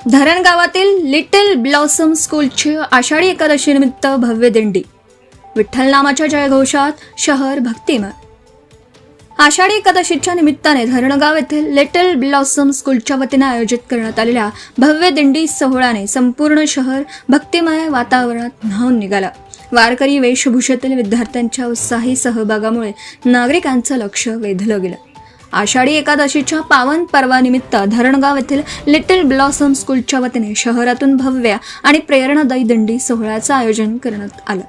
धरण गावातील little blossom स्कूलची Ashadhi Ekadashi निमित्त भव्य दिंडी. विठ्ठल नामाच्या जयघोषात शहर भक्तिमय. आषाढी एकादशीच्या निमित्ताने धरणगाव येथील लिटिल ब्लॉसम स्कूलच्या वतीने आयोजित करण्यात आलेल्या भव्य दिंडी सोहळ्याने संपूर्ण शहर भक्तिमय वातावरणात न्हाऊन निघालं. वारकरी वेशभूषेतील विद्यार्थ्यांच्या उत्साही सहभागामुळे नागरिकांचं लक्ष वेधलं गेलं. आषाढी एकादशीच्या पावन पर्वानिमित्त धरणगाव येथील लिटिल ब्लॉसम स्कूलच्या वतीने शहरातून भव्य आणि प्रेरणादायी दिंडी सोहळ्याचं आयोजन करण्यात आलं.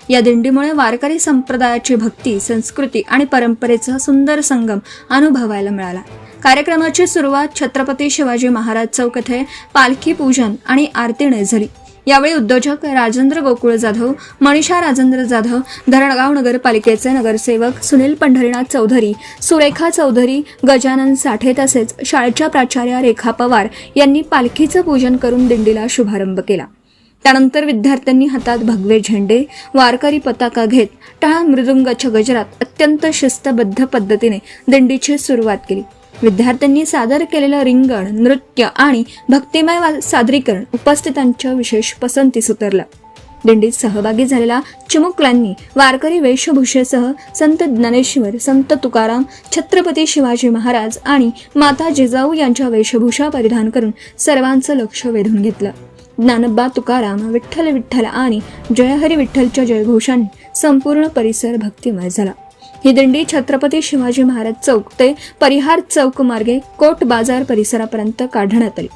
या दिंडीमुळे वारकरी संप्रदायाची भक्ती, संस्कृती आणि परंपरेचा सुंदर संगम अनुभवायला मिळाला. कार्यक्रमाची सुरुवात छत्रपती शिवाजी महाराज चौक येथे पालखी पूजन आणि आरतीने झाली. यावेळी उद्योजक राजेंद्र गोकुळ जाधव, मनीषा राजेंद्र जाधव, धरणगाव नगरपालिकेचे नगरसेवक सुनील पंढरीनाथ चौधरी, सुरेखा चौधरी, गजानन साठे तसेच शाळेच्या प्राचार्या रेखा पवार यांनी पालखीचं पूजन करून दिंडीला शुभारंभ केला. त्यानंतर विद्यार्थ्यांनी हातात भगवे झेंडे, वारकरी पताका घेत टाळ मृदुंगाच्या गजरात अत्यंत शिस्तबद्ध पद्धतीने दिंडीची सुरुवात केली. विद्यार्थ्यांनी सादर केलेलं रिंगण, नृत्य आणि भक्तिमय सादरीकरण उपस्थितांच्या विशेष पसंतीस उतरलं. दिंडीत सहभागी झालेल्या चिमुकल्यांनी वारकरी वेशभूषेसह संत ज्ञानेश्वर, संत तुकाराम, छत्रपती शिवाजी महाराज आणि माता जिजाऊ यांच्या वेशभूषा परिधान करून सर्वांचं लक्ष वेधून घेतलं. ज्ञानोबा तुकाराम, विठ्ठल विठ्ठल आणि जय हरी विठ्ठलच्या जयघोषांनी संपूर्ण परिसर भक्तिमय झाला. ही दिंडी छत्रपती शिवाजी महाराज चौक ते परिहार चौक मार्गे कोट बाजार परिसरापर्यंत काढण्यात आली.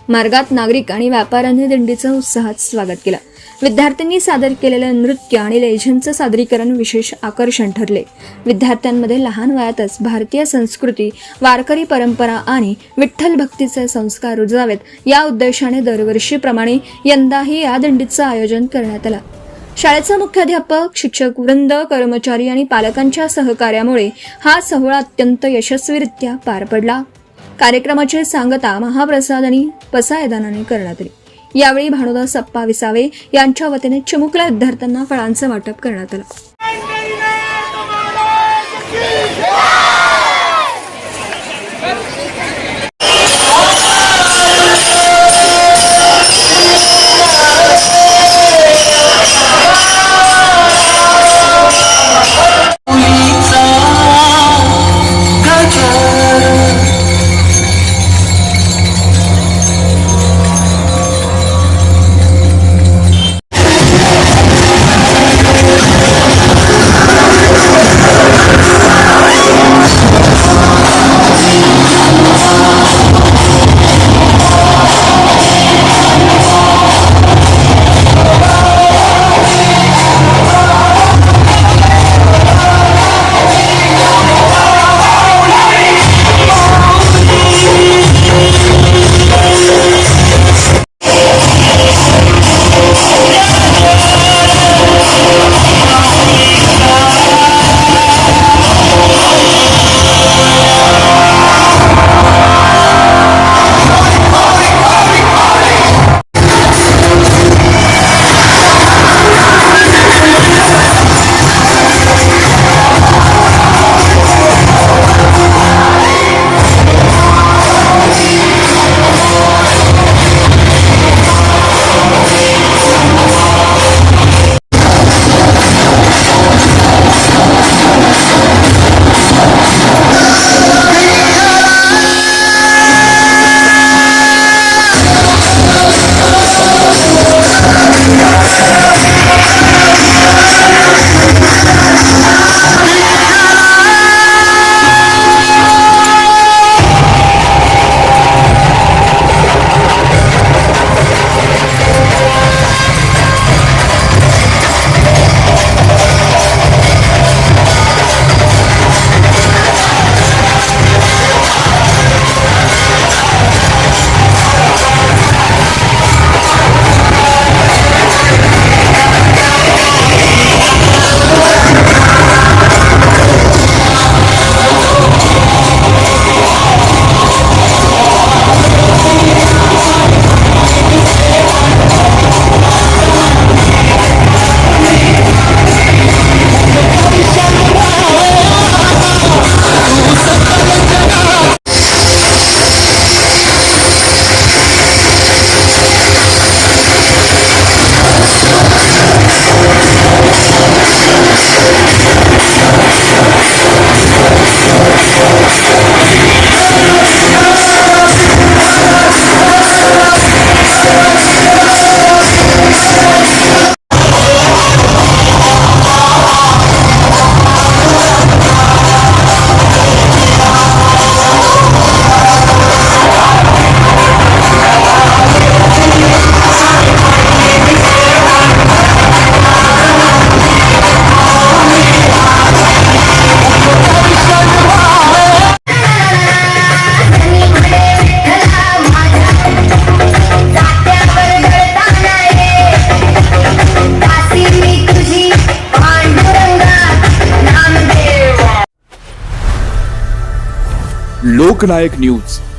मार्गात नागरिक आणि व्यापाऱ्यांनी दिंडीचं उत्साहात स्वागत केलं. विद्यार्थ्यांनी सादर केलेलं नृत्य आणि लेझिमचं सादरीकरण विशेष आकर्षण ठरले. विद्यार्थ्यांमध्ये लहान वयातच भारतीय संस्कृती, वारकरी परंपरा आणि विठ्ठल भक्तीचे संस्कार रुजवावेत या उद्देशाने दरवर्षीप्रमाणे यंदाही या दिंडीचं आयोजन करण्यात आलं. शाळेचा मुख्याध्यापक, शिक्षक वृंद, कर्मचारी आणि पालकांच्या सहकार्यामुळे हा सोहळा अत्यंत यशस्वीरित्या पार पडला. कार्यक्रमाची सांगता महाप्रसाद आणि पसायदानाने करण्यात आली. यावेळी भानुदास अप्पा विसावे यांच्या वतीने चिमुकल्या विद्यार्थ्यांना फळांचं वाटप करण्यात आलं. लोकनायक न्यूज.